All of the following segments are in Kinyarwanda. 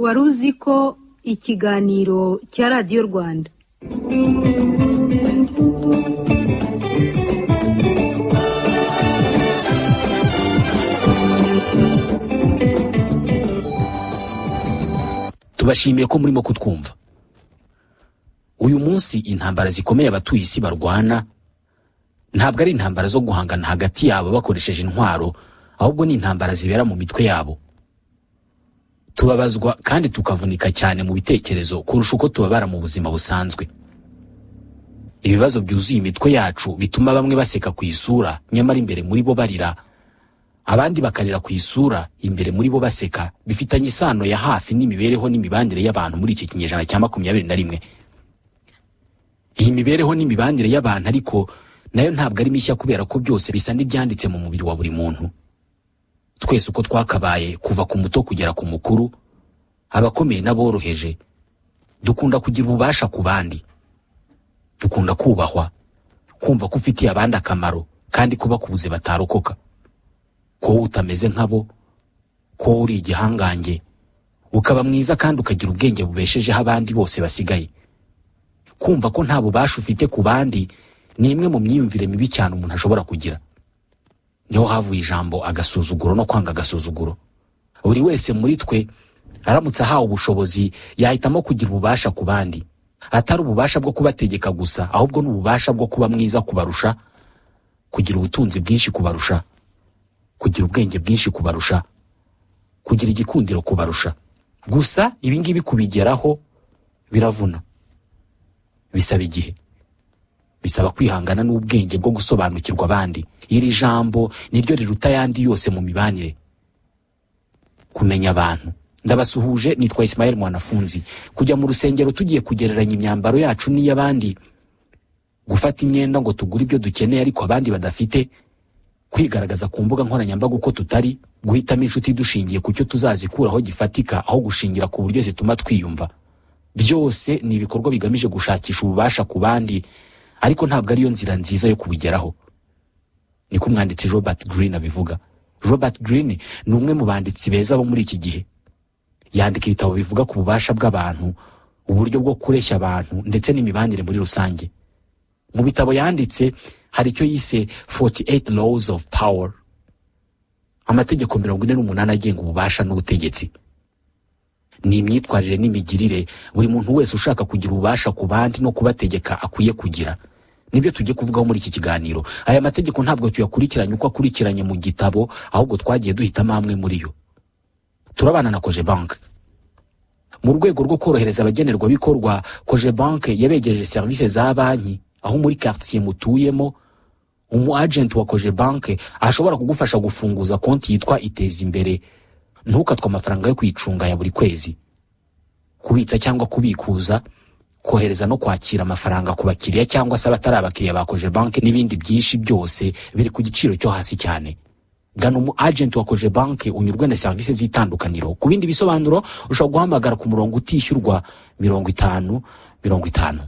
WARUZIKO ikiganiro cya Radio Rwanda. Tubashimiye ko murimo kutwumva. Uyu munsi intambara zikomeye abatuye isi barwana ntabwo ari intambara zo guhangana hagati yabo bakoresheje intwaro, ahubwo ni intambara zibera mu mitwe yabo. Tubabazwa kandi tukavunika cyane mu bitekerezo kurusha uko tubabara mu buzima busanzwe. Ibibazo byuzuye imitwe yacu bituma bamwe baseka ku isura nyamara imbere muri bo barira, abandi bakarira ku isura imbere muri bo baseka, bifitanye isano ya hafi n'imibereho n'imibanire y'abantu muri iki kinyejana cya 21. Iyi mibereho n'imibanire y'abantu ariko nayo ntabwo ari mishya kubera ko byose bisa n'ibyanditse mu mubiri wa buri muntu. Twese uko twakabaye kuva ku muto kugera ku mukuru, abakomeye n'aboroheje, dukunda kugira ububasha ku bandi. Dukunda kubahwa, kumva ko ufitiye abandi akamaro kandi kuba kubuze batarokoka. Ko utameze nkabo, ko uri igihangange, ukaba mwiza kandi ukagira ubwenge bubeshejeho abandi bose basigaye. Kumva ko nta bubasha ufite ku bandi ni imwe mu myiyumvire mibi cyane umuntu ashobora kugira. Niho havuye ijambo agasuzuguro no kwanga agasuzuguro. Buri wese muri twe aramutse ahawe ubushobozi yahitamo kugira ububasha ku bandi, atari ububasha bwo kubategeka gusa, ahubwo n'ububasha bwo kuba mwiza kubarusha, kugira ubutunzi bwinshi kubarusha, kugira ubwenge bwinshi kubarusha, kugira igikundiro kubarusha. Gusa ibi ngibi kubigeraho biravuna, bisaba igihe, bisaba kwihangana n'ubwenge bwo gusobanukirwa abandi. Iri jambo niryo riruta yandi yose mu mibanire. Kumenya abantu. Ndabasuhuje, nitwa Ismael MWANAFUNZI. Kujya mu rusengero tugiye kugereranya imyambaro yacu n'iy'abandi, gufata imyenda ngo tugure ibyo dukeneye ariko abandi badafite, kwigaragaza ku mbuga nkoranyambaga uko tutari, guhitamo inshuti dushingiye ku cyo tuzazikuraho gifatika aho gushingira ku buryo zituma twiyumva. Byose ni ibikorwa bigamije gushakisha ububasha ku bandi, ariko ntabwo ariyo nzira nziza yo kubigeraho. Niko umwanditsi Robert Greene abivuga. Robert Greene ni umwe mu banditsi beza bo muri iki gihe. Yandika ibitabo bivuga ku bubasha bw'abantu, uburyo bwo kureshya abantu ndetse n'imibanire muri rusange. Mu bitabo yanditse hari icyo yise 48 Laws of Power, amategeko 48 agenga ububasha n'ubutegetsi. Ni imyitwarire n'imigirire buri muntu wese ushaka kugira ububasha ku bandi no kubategeka akwiye kugira. Nibyo tugiye kuvugaho muri iki kiganiro. Aya mategeko ntabwo tuyakurikiranye uko akurikiranye mu gitabo, ahubwo twagiye duhitamo amwe muri yo. Turabana na Cogebanque. Mu rwego rwo korohereza abagenerwa bikorwa, Cogebanque yabegereje service za banki aho muri quartier mutuyemo. Umu agent wa Cogebanque ashobora kugufasha gufunguza konti yitwa Iteza Imbere, ntukatwa amafaranga yo kwicunga ya buri kwezi, kubitsa cyangwa kubikuza, kohereza no kwakira amafaranga ku bakiriya cyangwa se abatari abakiriya ba Cogebanque n'ibindi byinshi byose biri ku giciro cyo hasi cyane. Gana umu agent wa Cogebanque unyurwe na service zitandukaniro. Ku bindi bisobanuro ushobora guhamagara ku murongo utishyurwa 50 50.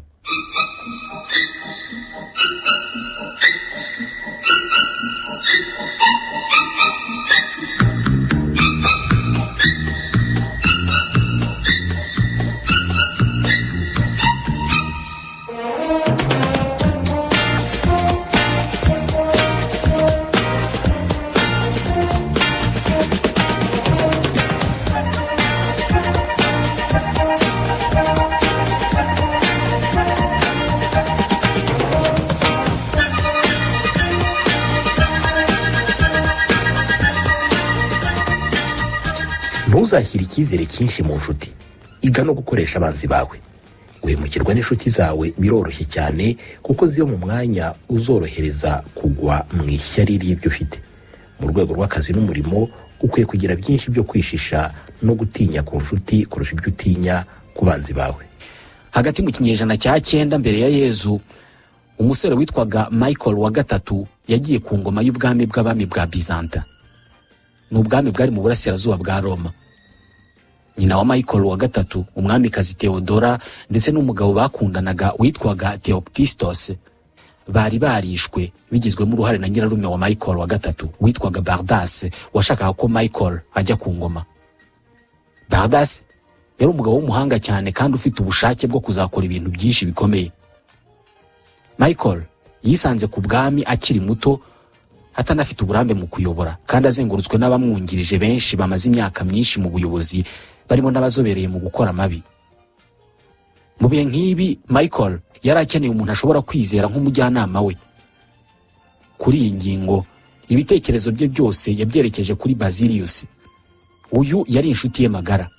Ntuzashyire icyizere cyinshi mu nshuti. Iga no gukoresha abanzi bawe. Guhemukirwa n'inshuti zawe biroroshye cyane kuko ziyo mu mwanya uzorohereza kugwa mu ishyari ry'ibyo ufite. Mu rwego rw'akazi n'umurimo ukwiye kugira byinshi byo kwishisha no gutinya ku nshuti kurusha ibyo utinya ku banzi bawe. Hagati mu kinyejana cya 9 mbere ya Yezu, umusore witwaga Michael wa gatatu yagiye ku ngoma y'ubwami bw'abami bwa Byzanta. N'ubwami bwari mu burasirazuba bwa Roma. Nyina wa Michael wa gatatu, umwamikazi Theodora ndetse n'umugabo bakundanaga witwaga Theoptistos, bari barishwe bigizwemo uruhare na nyirarume wa Michael wa gatatu witwaga Bardas, washakaga ko Michael ajya ku ngoma. Bardas yari umugabo w'umuhanga cyane kandi ufite ubushake bwo kuzakora ibintu byinshi bikomeye. Michael yisanze ku bwami akiri muto, atanafite uburambe mu kuyobora kandi azengurutswe n'abamwungirije benshi bamaze imyaka myinshi mu buyobozi, barimo n'abazobereye mu gukora amabi. Mu bihe nk'ibi Michael yari akeneye umuntu ashobora kwizera nk'umujyanama we. Kuri iyi ngingo ibitekerezo bye byose yabyerekeje kuri Basilius. Uyu yari inshuti ye magara.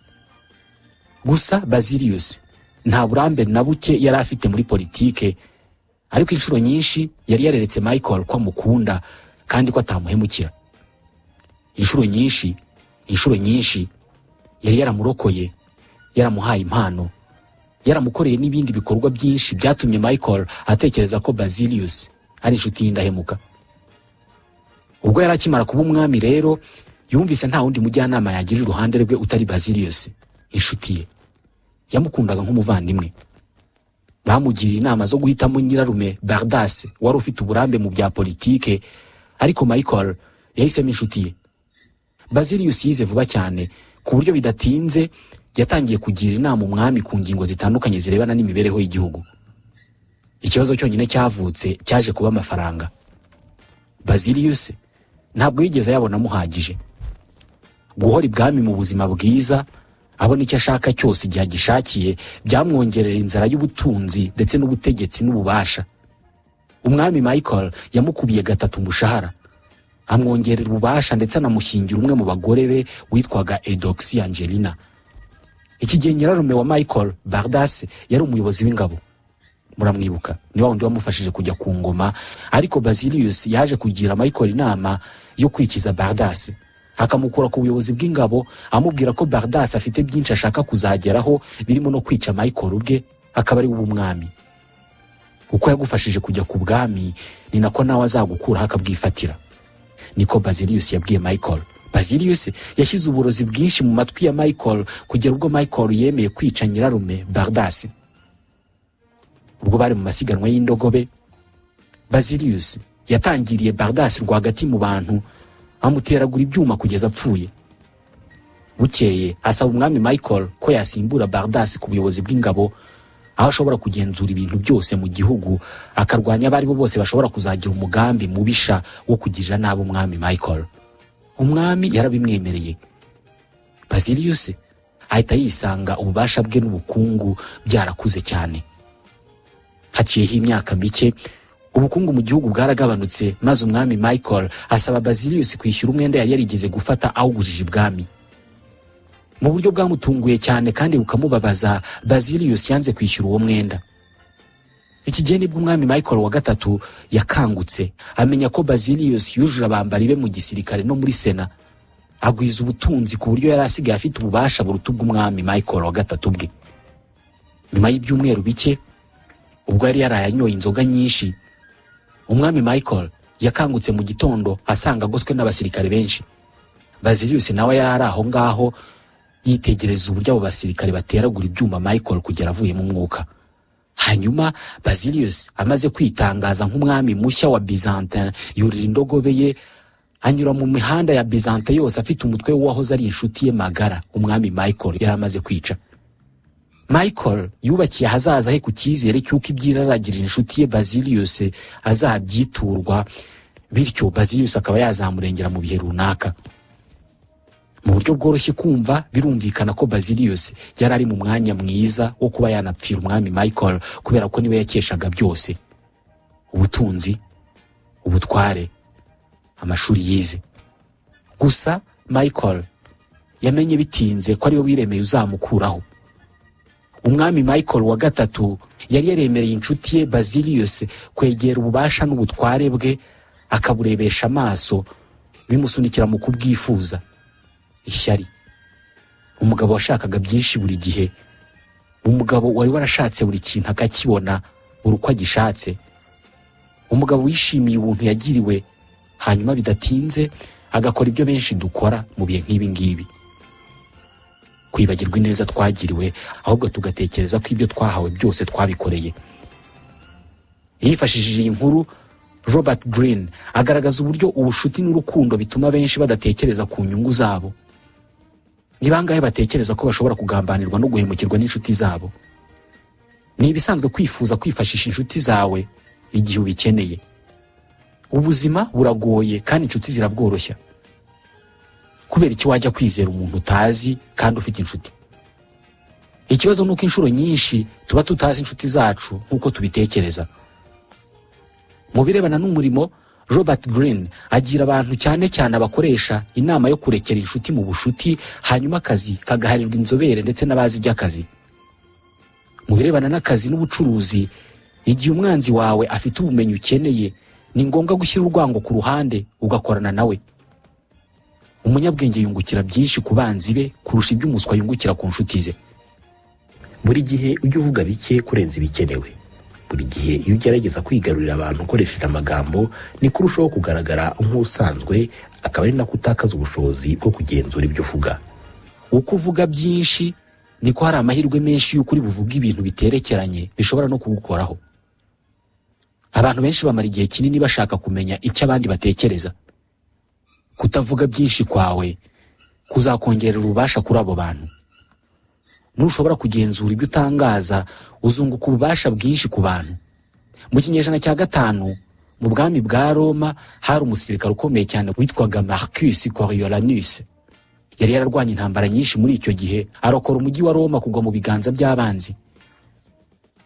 Gusa Basilius nta burambe na buke yari afite muri politike, ariko inshuro nyinshi yari yareretse Michael ko amukunda kandi ko atamuhemukira. Inshuro nyinshi yari yaramurokoye, yaramuhaye impano, yaramukoreye n'ibindi bikorwa byinshi byatumye Michael atekereza ko Basilius ari inshuti y'indahemuka. Ubwo yari akimara kuba umwami rero, yumvise nta wundi mujyanama yagira iruhande rwe utari Basilius, inshuti ye. Yamukundaga nk'umuvandimwe. Bamugiriye inama zo guhitamo nyirarume Bardas, wari ufite uburambe mu bya politike, ariko Michael yahisemo inshuti ye. Basilius yize vuba cyane ku buryo bidatinze yatangiye kugira inama umwami ku ngingo zitandukanye zirebana n'imibereho y'igihugu. Ikibazo cyonyine cyavutse cyaje kuba amafaranga. Basilius ntabwo yigeze yabona muhagije. Guhora ibwami mu buzima bwiza, abona icyo ashaka cyose igihe agishakiye, byamwongerera inzara y'ubutunzi ndetse n'ubutegetsi n'ububasha. Umwami Michael yamukubiye 3 umushahara, amwongerera ububasha ndetse anamushyingira umwe mu bagore be witwaga Eudoxie Angelina. Iki gihe nyirarume wa Michael, Bardas, yari umuyobozi w'ingabo. Muramwibuka, ni wa wundi wamufashije kujya ku ngoma, ariko Basilius yaje kugira Michael inama yo kwikiza Bardas, akamukura ku buyobozi bw'ingabo, amubwira ko Bardas afite byinshi ashaka kuzageraho birimo no kwica Michael ubwe, akaba ari umwami. Uko yagufashije kujya ku bwami, ni nako nawe azagukuraho akabwifatira. Niko Basilius yabwiye Michael. Basilius yashyize uburozi bwinshi mu matwi ya Michael kugera ubwo Michael yemeye kwica nyirarume Bardas. Ubwo bari mu masiganwa y'indogobe, Basilius yatangiriye Bardas rwagati mu bantu, amuteragura ibyuma kugeza apfuye. Bukeye asaba umwami Michael ko yasimbura Bardas ku buyobozi bw'ingabo, aho ashobora kugenzura ibintu byose mu gihugu, akarwanya abari bo bose bashobora kuzagira umugambi mubisha wo kugirira nabi umwami Michael. Umwami yarabimwemereye. Basilius ahita yisanga ububasha bwe n'ubukungu byarakuze cyane. Haciyeho imyaka mike, ubukungu mu gihugu bwaragabanutse, maze umwami Michael asaba Basilius kwishyura umwenda yari yarigeze gufata awugurije ibwami. Mu buryo bwamutunguye cyane kandi bukamubabaza, Basilius yanze kwishyura uwo mwenda. Iki gihe nibwo umwami Michael wa gatatu yakangutse, amenya ko Basilius yujuje abambari be mu gisirikare no muri sena, agwiza ubutunzi ku buryo yari asigaye afite ububasha buruta ubw'umwami Michael wa gatatu bwe. Nyuma y'ibyumweru bike, ubwo yari yarayanyoye inzoga nyinshi, umwami Michael yakangutse mu gitondo asanga agoswe n'abasirikare benshi. Basilius nawe yari ari aho ngaho yitegereza uburyo abo basirikare bateragura ibyuma Michael kugera avuye mu mwuka. Hanyuma Basilius amaze kwitangaza nk'umwami mushya wa Byzantin, yurira indogobe ye anyura mu mihanda ya Byzantin yose afite umutwe w'uwahoze ari inshuti ye magara, umwami Michael yari amaze kwica. Michael yubakiye ahazaza he ku cyizere cy'uko ibyiza azagirira inshuti ye Basilius azabyiturwa, bityo Basilius akaba yazamurengera mu bihe runaka. Mu buryo bworoshye kumva, birumvikana ko Basilius yari ari mu mwanya mwiza wo kuba yanapfira umwami Michael, kubera ko niwe yakeshaga byose: ubutunzi, ubutware, amashuri yize. Gusa Michael yamenye bitinze ko ariwe wiremeye uzamukuraho. Umwami Michael wa gatatu yari yaremereye inshuti ye Basilius kwegera ububasha n'ubutware bwe, akaburebesha amaso, bimusunikira mu kubwifuza. Ishyari. Umugabo washakaga byinshi buri gihe, umugabo wari warashatse buri kintu akakibona buri uko agishatse, umugabo wishimiye ubuntu yagiriwe, hanyuma bidatinze agakora ibyo benshi dukora mu bihe nk'ibi ngibi: kwibagirwa ineza twagiriwe, ahubwo tugatekereza ko ibyo twahawe byose twabikoreye. Yifashishije iyi nkuru, Robert Greene agaragaza uburyo ubushuti n'urukundo bituma benshi badatekereza ku nyungu zabo. ni bangahe batekereza ko bashobora kugambanirwa no guhemukirwa n'inshuti zabo? Ni ibisanzwe kwifuza kwifashisha inshuti zawe igihe ubikeneye. Ubuzima buragoye kandi inshuti zirabworoshya. Kubera iki wajya kwizera umuntu utazi kandi ufite inshuti? Ikibazo nuko inshuro nyinshi tuba tutazi inshuti zacu nkuko tubitekereza. Mu birebana n'umurimo, Robert Greene agira abantu cyane cyane abakoresha inama yo kurekera inshuti mu bushuti, hanyuma akazi kagaharirwa inzobere ndetse n'abazi by'akazi. Mu birebana n'akazi n'ubucuruzi, igihe umwanzi wawe afite ubumenyi ukeneye, ni ngombwa gushyira urwango ku ruhande ugakorana nawe. Umunyabwenge yungukira byinshi ku banzi be kurusha ibyo umuswa yungukira ku nshuti ze. Buri gihe ujye uvuga bike kurenza ibikenewe. Buri gihe iyo ugerageza kwigarurira abantu ukoresheje amagambo, ni kurushaho kugaragara nk'usanzwe, akaba ari nako utakaza ubushobozi bwo kugenzura ibyo uvuga. Uko uvuga byinshi niko hari amahirwe menshi y'uko uri buvuga ibintu biterekeranye bishobora no kugukoraho. Abantu benshi bamara igihe kinini bashaka kumenya icyo abandi batekereza. Kutavuga byinshi kwawe kuzakongerera ububasha kuri abo bantu. Nushobora kugenzura ibyo utangaza, uzunguka ububasha bwinshi ku bantu. Mu kinyejana cya 5 mu bwami bwa Roma hari umusirikare ukomeye cyane witwaga Marcus Coriolanus. Yari yararwanye intambara nyinshi muri icyo gihe, arokora umujyi wa Roma kugwa mu biganza by'abanzi.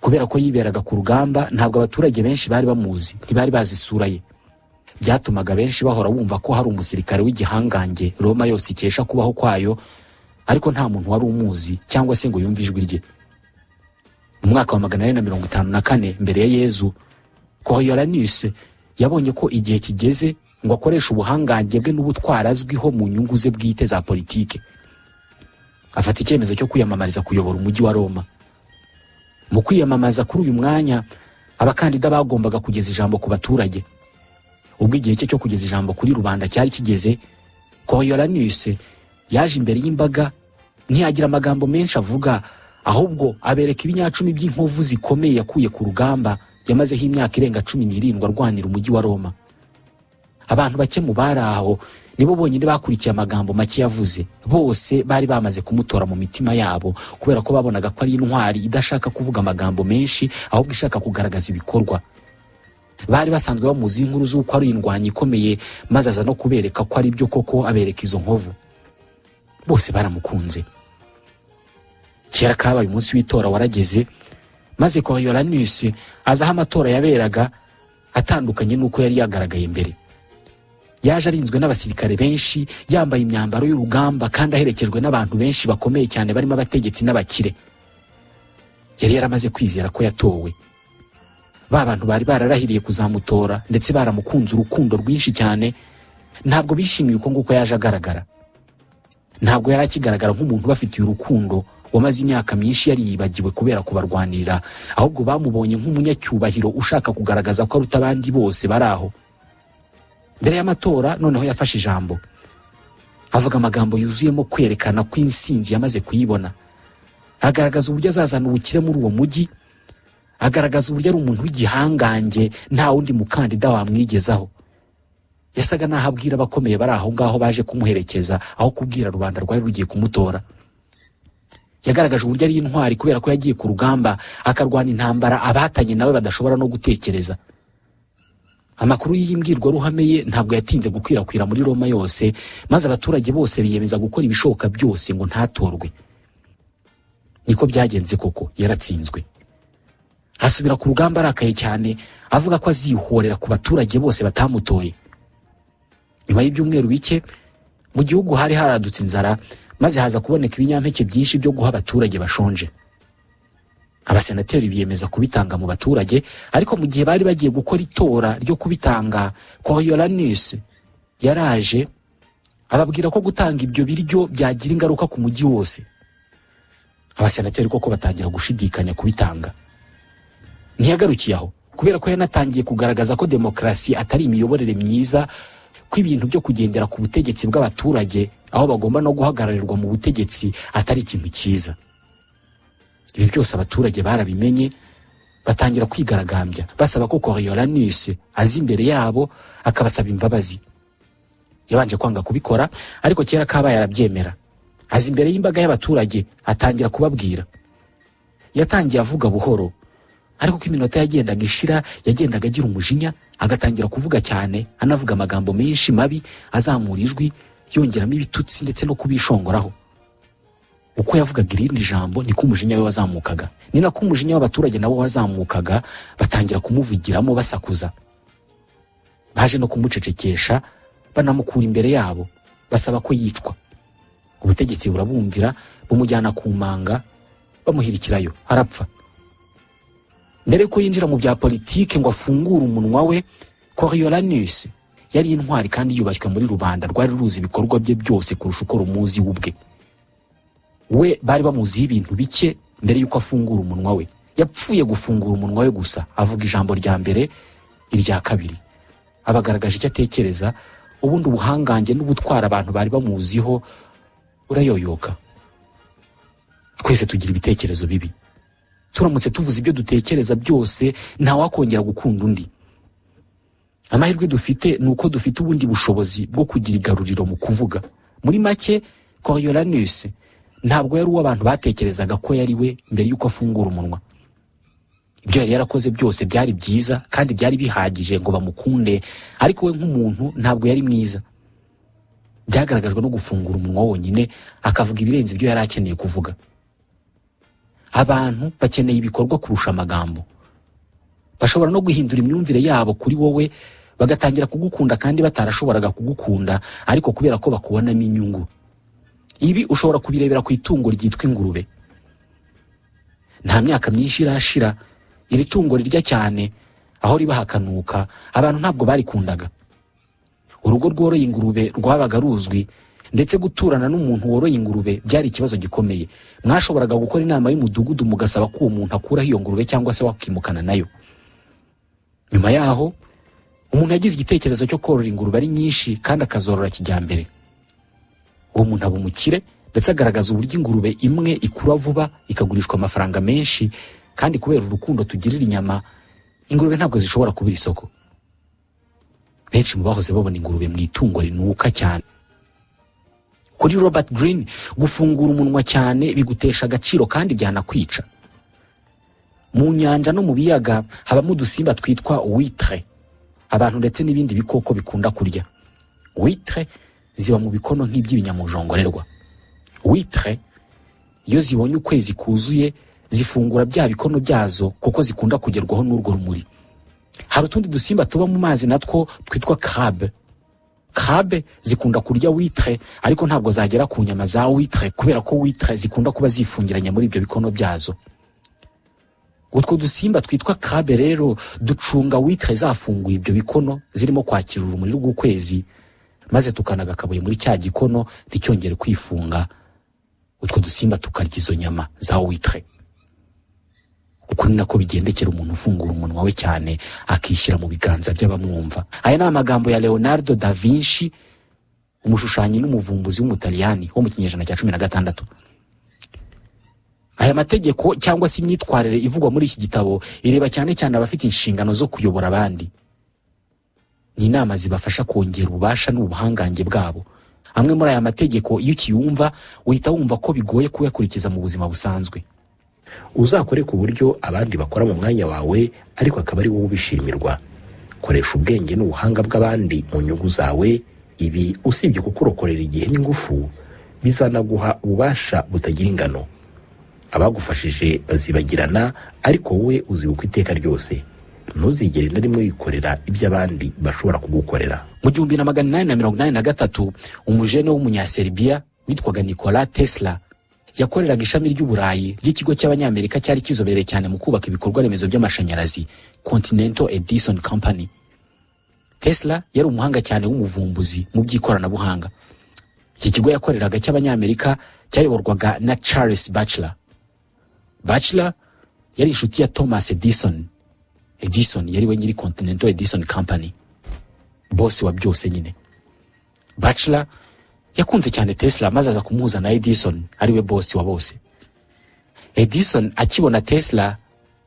Kubera ko yiberaga ku rugamba, ntabwo abaturage benshi bari bamuzi, ntibari bazi isura ye. Byatumaga benshi bahora bumva ko hari umusirikare w'igihangange Roma yose ikesha kubaho kwayo, ariko nta muntu wari umuzi cyangwa se ngo yumve ijwi rye. Mu mwaka wa 454 mbere ya Yezu, Coriolanus yabonye ko igihe kigeze ngo akoreshe ubuhangange bwe n'ubutwara azwiho mu nyungu ze bwite za politike. Afata icyemezo cyo kwiyamamariza kuyobora umujyi wa Roma. Mu kwiyamamaza kuri uyu mwanya, abakandida bagombaga kugeza ijambo ku baturage. Ubwo igihe cyo kugeza ijambo kuri rubanda cyari kigeze, Coriolanus yaje imbere y'imbaga, ntiyagira amagambo menshi avuga, ahubwo abereka ibinyacumi by'inkovu zikomeye yakuye ku rugamba yamazeho imyaka irenga 17 arwanira umujyi wa Roma. Abantu bake mu bari aho nibo bonyine bakurikiye amagambo make yavuze. Bose bari bamaze kumutora mu mitima yabo, kubera ko babonaga ko ari intwari idashaka kuvuga amagambo menshi, ahubwo ishaka kugaragaza ibikorwa. Bari basanzwe bamuzi inkuru z'uko ari indwanyi ikomeye, maze aza no kubereka ko ari byo koko, abereka izo nkovu. Bose baramukunze. Kera kabaye umunsi w'itora warageze, maze Coriolanus aza aho amatora yaberaga, atandukanye n'uko yari yagaragaye mbere. Yaje arinzwe n'abasirikare benshi, yambaye imyambaro y'urugamba kandi aherekejwe n'abantu benshi bakomeye cyane barimo abategetsi n'abakire. Yari yaramaze kwizera ko yatowe. Ba bantu bari bararahiriye kuzamutora ndetse baramukunze urukundo rwinshi cyane, ntabwo bishimiye uko nguko yaje agaragara. Ntabwo yari akigaragara nk'umuntu bafitiye urukundo wamaze imyaka myinshi yari yibagiwe kubera kubarwanirira, ahubwo bamubonye nk'umunyacyubahiro ushaka kugaragaza ko aruta abandi bose bari aho. Mbere y'amatora noneho yafashe ijambo, avuga amagambo yuzuyemo kwerekana ko insinzi yamaze kuyibona. Agaragaza uburyo azazana ubukire muri uwo mujyi, agaragaza uburyo ari umuntu w'igihangange nta wundi mukandida wamwigezaho. Yasaga naho abwira abakomeye bari aho ngaho baje kumuherekeza, aho kubwira rubanda rwari rugiye kumutora. Yagaragaje uburyo ari intwari kubera ko yagiye ku rugamba akarwana intambara abatanye nawe badashobora no gutekereza. Amakuru y'imbwirwaruhame ye ntabwo yatinze gukwirakwira muri Roma yose, maze abaturage bose biyemeza gukora ibishoboka byose ngo ntatorwe. Niko byagenze koko, yaratsinzwe. Asubira ku rugamba arakaye cyane, avuga ko azihorera ku baturage bose batamutoye. Nyuma y'ibyumweru bike, mu gihugu hari haradutse inzara, maze haza kuboneka ibinyampeke byinshi byo guha abaturage bashonje. Abasenateri biyemeza kubitanga mu baturage, ariko mu gihe bari bagiye gukora itora ryo kubitanga, Coriolanus yaraje ababwira ko gutanga ibyo biryo byagira ingaruka ku mujyi wose. Abasenateri koko batangira gushidikanya kubitanga. Ntiyagarukiye aho, kubera ko yanatangiye kugaragaza ko demokrasi atari imiyoborere myiza, ko ibintu byo kugendera ku butegetsi bw'abaturage aho bagomba no guhagararirwa mu butegetsi atari ikintu cyiza. Ibi byose abaturage barabimenye, batangira kwigaragambya basaba ko Coriolanus azi imbere yabo akabasaba imbabazi. Yabanje kwanga kubikora, ariko kera kabaye arabyemera. aza imbere y'imbaga y'abaturage atangira kubabwira. Yatangiye avuga buhoro, ariko ko iminota yagendaga ishira yagendaga agira umujinya, agatangira kuvuga cyane, anavuga amagambo menshi mabi, azamura ijwi, yongeramo ibitutsi ndetse no kubishongoraho. Uko yavugaga irindi jambo niko umujinya we wazamukaga, ni nako umujinya w'abaturage nabo wazamukaga, batangira kumuvugiramo basakuza. Baje no kumucecekesha, banamukura imbere yabo, basaba ko yicwa. Ubutegetsi burabumvira, bumujyana ku manga, bamuhirikirayo, arapfa. Mbere ko yinjira mu bya politike ngo afungure umunwa we, Coriolanus yari intwari kandi yubashywe muri rubanda rwari ruzi ibikorwa bye byose kurusha uko rumuzi ubwe. We bari bamuziho ibintu bike mbere yuko afungura umunwa we. Yapfuye gufungura umunwa we gusa, avuga ijambo rya mbere, irya kabiri. Abagaragaje icyo atekereza, ubundi ubuhangange n'ubutwara abantu bari bamuziho urayoyoka. Twese tugira ibitekerezo bibi. Turamutse tuvuze ibyo dutekereza byose, nta wakongera gukunda undi. Amahirwe dufite nuko dufite ubundi bushobozi bwo kugira igaruriro mu kuvuga. Muri make, Coriolanus ntabwo yari uw'abantu batekerezaga ko yari we mbere yuko afungura umunwa. Ibyo yari yarakoze byose byari byiza kandi byari bihagije ngo bamukunde, ariko we nk'umuntu ntabwo yari mwiza. Byagaragajwe no gufungura umunwa wonyine, akavuga ibirenze ibyo yari akeneye kuvuga. Abantu bakeneye ibikorwa kurusha amagambo. Bashobora no guhindura imyumvire yabo kuri wowe, bagatangira kugukunda kandi batarashoboraga kugukunda, ariko kubera ko bakubonamo inyungu. Ibi ushobora kubirebera ku itungo ryitwa ingurube. Nta myaka myinshi irashira, iri tungo rirya cyane, aho riba hakanuka, abantu ntabwo barikundaga. Urugo rworoye ingurube rwabaga ruzwi, ndetse guturana n'umuntu woroye ingurube byari ikibazo gikomeye. Mwashoboraga gukora inama y'umudugudu mugasaba ko uwo muntu akuraho iyo ngurube cyangwa se wakimukana nayo. Nyuma yaho, umuntu yagize igitekerezo cyo korora ingurube ari nyinshi kandi akazorora kijyambere. Uwo muntu aba umukire, ndetse agaragaza uburyo ingurube imwe ikura vuba ikagurishwa amafaranga menshi, kandi kubera urukundo tugirira inyama, ingurube ntabwo zishobora kubura isoko. Benshi mu bahoze babona ingurube mu itungo rinuka cyane. Kuri Robert Greene, gufungura umunwa cyane bigutesha agaciro kandi byanakwica. Mu nyanja no mu biyaga habamo udusimba twitwa huître, abantu ndetse n'ibindi bikoko bikunda kurya. Huître ziba mu bikono nk'iby'ibinyamujongorerwa. Huître iyo zibonye ukwezi kuzuye, zifungura bya bikono byazo kuko zikunda kugerwaho n'urwo rumuri. Hari utundi dusimba tuba mu mazi natwo twitwa crabe. Crabe zikunda kurya huître, ariko ntabwo zagera ku nyama za huître kubera ko huître zikunda kuba zifungiranye muri ibyo bikono byazo. Utwo dusimba twitwa crabe rero ducunga huître zafunguye ibyo bikono zirimo kwakira urumuri rw'ukwezi, maze tukanaga kabuye muri cya gikono nticyongere kwifunga. Utwo dusimba tukarya izo nyama za huître. Uko ni nako bigendekera umuntu ufungura umunwa we cyane, akishyira mu biganza by'abamwumva. Aya ni amagambo ya Leonardo da Vinci, umushushanyi n'umuvumbuzi w'umutaliyani wo mu kinyejana cya 16. Aya mategeko cyangwa se imyitwarire ivugwa muri iki gitabo ireba cyane cyane abafite inshingano zo kuyobora abandi. Ni inama zibafasha kongera ububasha n'ubuhangange bwabo. Amwe muri aya mategeko iyo ukiyumva uhita wumva ko bigoye kuyakurikiza mu buzima busanzwe. Uzakore ku buryo abandi bakora mu mwanya wawe, ariko akaba ari wowe ubishimirwa. Koresha ubwenge n'ubuhanga bw'abandi mu nyungu zawe. Ibi usibye kukurokorera igihe n'ingufu, bizanaguha ububasha butagira ingano. Abagufashije bazibagirana, ariko wowe uzibuka iteka ryose. Ntuzigere na rimwe wikorera ibyo abandi bashobora kugukorera. Mu 1883, umujene w'umunyaserbia witwaga Nikola Tesla yakoreraga ishami ry'uburayi ry'ikigo cy'abanyamerika cyari kizobereye cyane mu kubaka ibikorwa remezo by'amashanyarazi, Continental Edison Company. Tesla yari umuhanga cyane w'umuvumbuzi mu by'ikoranabuhanga. Iki kigo yakoreraga cy'abanyamerika cyayoborwaga na Charles Batchelor. Batchelor yari inshuti ya Thomas Edison. Edison yari we nyiri Continental Edison Company, boss wa byose nyine. Batchelor yakunze cyane Tesla maze aza kumuhuza na Edison, ari we boss wa bose. Edison akibona Tesla,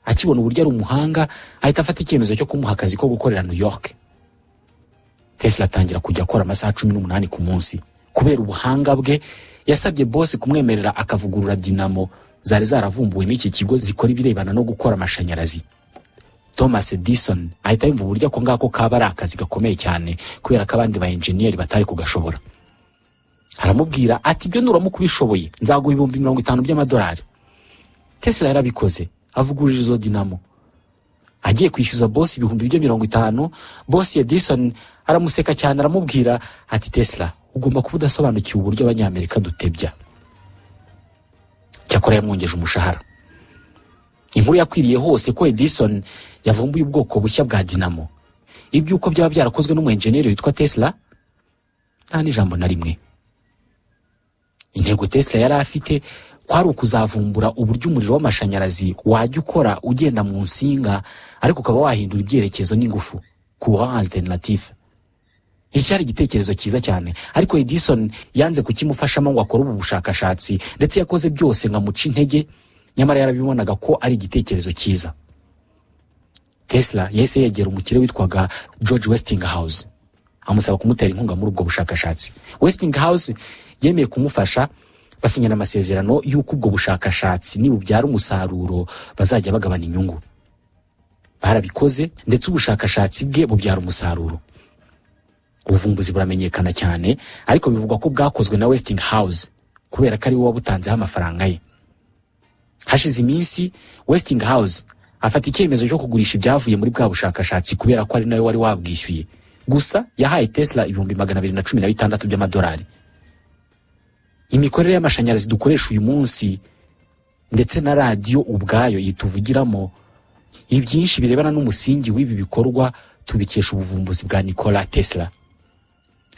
akibona uburyo ari umuhanga, ahita afata icyemezo cyo kumuha akazi ko gukorera New York. Tesla atangira kujya akora amasaha 18 ku munsi, kubera ubuhanga bwe yasabye boss kumwemerera akavugurura dinamo zari zaravumbuwe n'iki kigo zikora ibirebana no gukora amashanyarazi. Thomas Edison ahita yumva uburyo ko ngako kaba ari akazi gakomeye cyane kubera ko abandi ba engineer batari kugashobora. Aramubwira ati ibyo nuramuka ubishoboye nzaguha $50,000 by'amadolari. Tesla yarabikoze avugurura izo dinamo. Agiye kwishyuza boss $50,000, boss Edison aramuseka cyane aramubwira ati Tesla ugomba kuba udasobanukiwe uburyo abanyamerika dutebya. Cyakora yamwongeje umushahara. Inkuru yakwiriye hose ko Edison yavumbuye ubwoko bushya bwa dinamo. Ibyuko byaba byarakozwe n'umu-engineer witwa Tesla nta n'ijambo na rimwe. Intego Tesla yari afite kwari ukuzavumbura uburyo umuriro w'amashanyarazi wajya ukora ugenda mu nsinga ariko ukaba wahindura ibyerekezo n'ingufu courant alternatif. Icyari igitekerezo cyiza cyane ariko Edison yanze kukimufashamo ngo akore ubu bushakashatsi ndetse yakoze byose nkamuca intege, nyamara yarabibonaga ko ari igitekerezo cyiza. Tesla yahise yegera umukire witwaga George Westinghouse amusaba kumutera inkunga muri ubwo bushakashatsi. Westinghouse yemeye kumufasha, basinyana amasezerano y'uko ubwo bushakashatsi nibubyara umusaruro bazajya bagabana inyungu. Barabikoze ndetse ubushakashatsi bwe bubyara umusaruro. Ubuvumbuzi buramenyekana cyane ariko bivugwa ko bwakozwe na Westinghouse kubera ko ari we wabutanzeho amafaranga ye. Hashize iminsi Westinghouse afata icyemezo cyo kugurisha ibyavuye muri bwa bushakashatsi kubera ko ari nawe wari wabwishyuye. Gusa yahaye Tesla $216 by'amadolari. Imikorere y'amashanyarazi dukoresha uyu munsi ndetse na radio ubwayo yituvugiramo ibyinshi birebana n'umusingi w'ibi bikorwa tubikesha ubuvumbuzi bwa Nikola Tesla.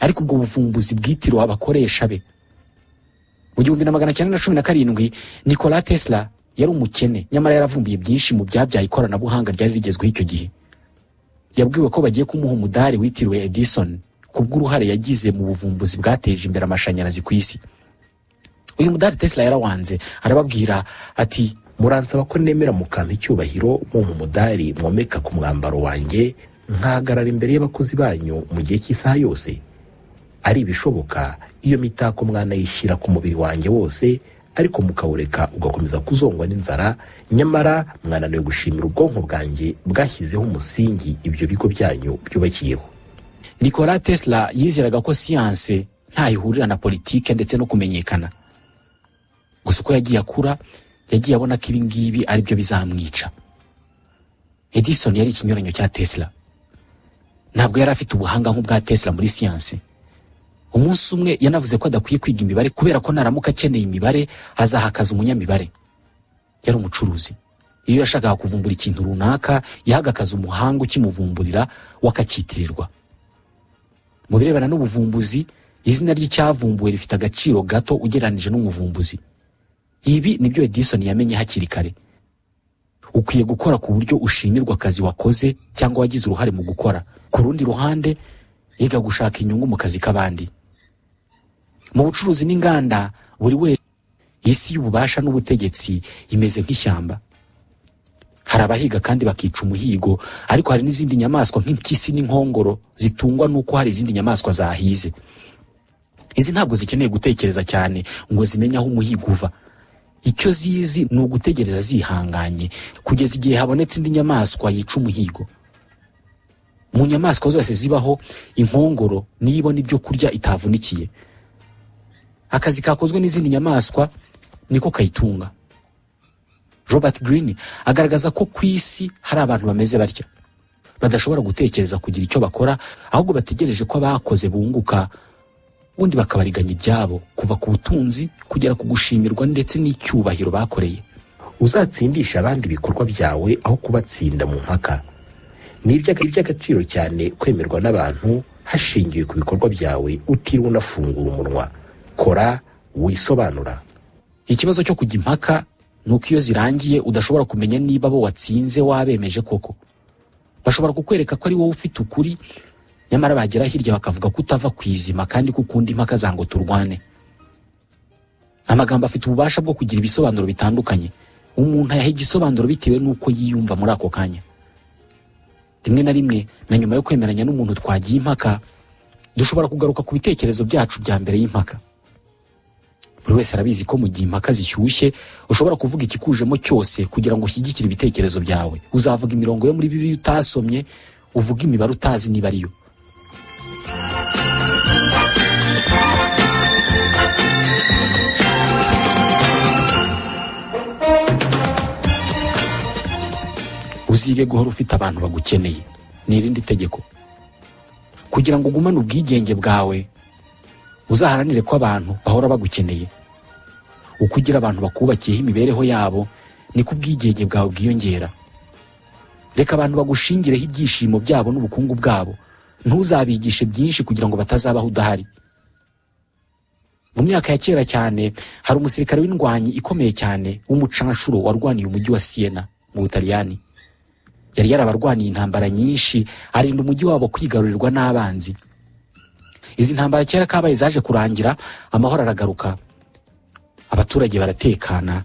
Ariko ubwo buvumbuzi bwitiriwe abakoresha be. Mu 1917 Nikola Tesla yari umukene nyamara yaravumbuye byinshi mu byabyaye ikoranabuhanga ryari rigezweho icyo gihe. Yabwiwe ko bagiye kumuha umudari witiriwe Edison kubw'uruhare yagize mu buvumbuzi bwateje imbere amashanyarazi ku isi. Uyu mudari Tesla yarawanze arababwira ati muransaba ko nemera mukampa icyubahiro mu mudari mwomeka ku mwambaro wanjye nkahagarara imbere y'abakozi banyu mu gihe cy'isaha yose. Ari bishoboka iyo mitako mwanayishyira ku mubiri wanjye wose ariko mukawureka ugakomeza kuzongwa n'inzara, nyamara mwananiwe gushimira ubwonko bwanjye bwashyizeho umusingi ibyo bigo byanyu byubakiyeho. Nikola Tesla yizeraga ko siyanse nta ihurira na politike ndetse no kumenyekana. Gusa uko yagiye akura yagiye abona ko ibi ngibi ari byo bizamwica. Edison yari ikinyuranyo cya Tesla. Ntabwo yari afite ubuhanga nk'ubwa Tesla muri siyanse. Umunsi umwe yanavuze ko adakwiye kwiga imibare kubera ko naramuka akeneye imibare azahakaza umunyamibare. Yari umucuruzi. Iyo yashakaga kuvumbura ikintu runaka yahagakaza umuhanga ukimuvumburira wakacyitirirwa. Mu birebana n'ubuvumbuzi izina ry'icyavumbuwe rifite agaciro gato ugereranije n'umuvumbuzi. Ibi nibyo Edison yamenye hakiri kare. Ukwiye gukora ku buryo ushimirwa akazi wakoze cyangwa wagize uruhare mu gukora. Ku rundi ruhande yiga gushaka inyungu mu kazi k'abandi. Mu bucuruzi n'inganda buri wese isi y'ububasha n'ubutegetsi imeze nk'ishyamba. Hari abahiga kandi bakica umuhigo, ariko hari n'izindi nyamaswa nk'impyisi n'inkongoro zitungwa nuko hari izindi nyamaswa zahize. Izi ntabwo zikeneye gutekereza cyane ngo zimenye aho umuhigo uva. Icyo zizi ni ugutegereza zihanganye kugeza igihe habonetse indi nyamaswa yica umuhigo. Mu nyamaswa zose zibaho inkongoro niyibona ibyo kurya itavunikiye. Akazi kakozwe n'izindi nyamaswa niko kayitunga. Robert Greene agaragaza ko ku isi hari abantu bameze batya. Badashobora gutekereza kugira icyo bakora ahubwo bategereje ko abakoze bunguka undi bakabariganya ibyabo kuva ku butunzi kugera ku gushimirwa ndetse n'icyubahiro bakoreye. Uzatsindisha abandi ibikorwa byawe aho kubatsinda mu mpaka. Ni iby'agaciro cyane kwemerwa n'abantu hashingiwe ku bikorwa byawe utiriwe unafungura umunwa. Kora wisobanura. Ikibazo cyo kujya impaka nuko iyo zirangiye udashobora kumenya niba bo watsinze wabemeje koko. Bashobora kukwereka ko ari wowe ufite ukuri, nyamara bagera hirya bakavuga ko utava kwizima kandi ko ukunda impaka zango turwane. Amagambo afite ububasha bwo kugira ibisobanuro bitandukanye. Umuntu yaha igisobanuro bitewe nuko yiyumva muri ako kanya. Rimwe na rimwe na nyuma yo kwemeranya n'umuntu twagiye impaka dushobora kugaruka ku bitekerezo byacu bya mbere y'impaka. Buri wese arabizi ko mu gihe impaka zishyushye ushobora kuvuga ikikujemo cyose kugira ngo ushyigikire ibitekerezo byawe. Uzavuga imirongo yo muri Bibiliya utasomye, uvuga imibare utazi niba ariyo. Uzige guhora ufite abantu bagukeneye. Ni irindi tegeko. Kugira ngo ugumane ubwigenge bwawe, uzaharanire ko abantu bahora bagukeneye. Uko ugira abantu bakubakiyeho imibereho yabo, niko ubwigenge bwawe bwiyongera. Reka abantu bagushingireho ibyishimo byabo n'ubukungu bwabo. Ntuzabigishe byinshi kugira ngo batazabaho udahari. Mu myaka ya kera cyane, hari umusirikare w'indwanyi ikomeye cyane w'umucanshuro warwaniye umujyi wa Siena mu Butaliyani. Yari yarabarwaniye intambara nyinshi, arinda umujyi wabo kwigarurirwa n'abanzi. Izi ntambara kera kabaye zaje kurangira, amahoro aragaruka. Abaturage baratekana.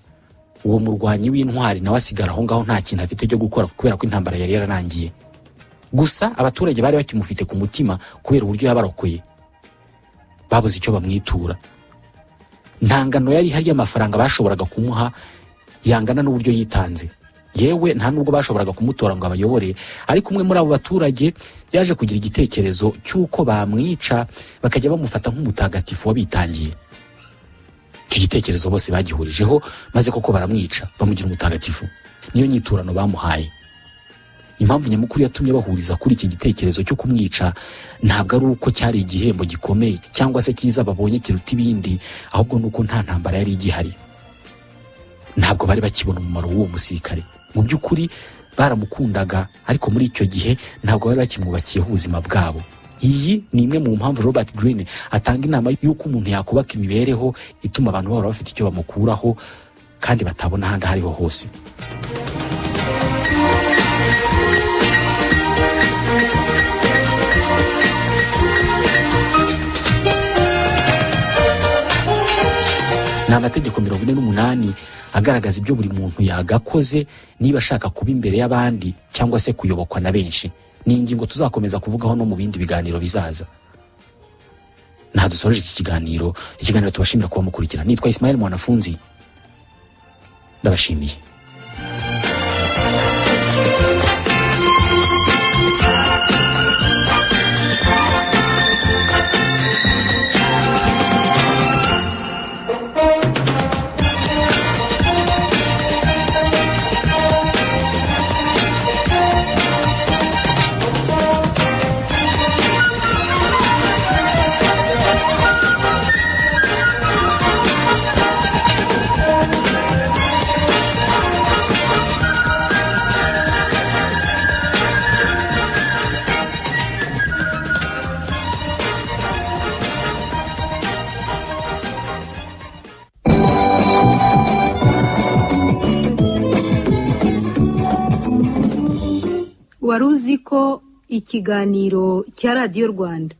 Uwo murwanyi w'intwari nawe asigara aho ngaho nta kintu afite cyo gukora kubera ko intambara yari yararangiye. Gusa abaturage bari bakimufite ku mutima kubera uburyo yabarokoye. Babuze icyo bamwitura. Ntangano yari hari y'amafaranga bashoboraga kumuha yangana n'uburyo yitanze. Yewe nta nubwo bashoboraga kumutora ngo abayobore, ariko umwe muri abo baturage yaje kugira igitekerezo cy'uko bamwica bakajya bamufata nk'umutagatifu wabitangiye. Icyo gitekerezo bose bagihurijeho, maze koko baramwica bamugira umutagatifu. Niyo nyiturano bamuhaye. Impamvu nyamukuru yatumye bahuriza kuri iki gitekerezo cyo kumwica ntabwo ari uko cyari igihembo gikomeye cyangwa se cyiza babonye kiruta ibindi, ahubwo nuko nta ntambara yari igihari. Ntabwo bari bakibona umumaro w'uwo musirikare. Mu by'ukuri baramukundaga, ariko muri icyo gihe ntabwo bari bakimwubakiyeho ubuzima bwabo. Iyi ni imwe mu mpamvu Robert Greene atanga inama y'uko umuntu yakubaka imibereho ituma abantu bahora bafite icyo bamukuraho kandi batabona ahandi ahariho hose. Ni amategeko 48 agaragaza ibyo buri muntu yagakoze niba ashaka kuba imbere y'abandi cyangwa se kuyobokwa na benshi. Ni ingingo tuzakomeza kuvugaho no mu bindi biganiro bizaza. Dusoreje iki kiganiro tubashimira kuba mukurikira. Nitwa Ismael MWANAFUNZI. Ndabashimiye. WARUZIKO, ikiganiro cya Radio Rwanda.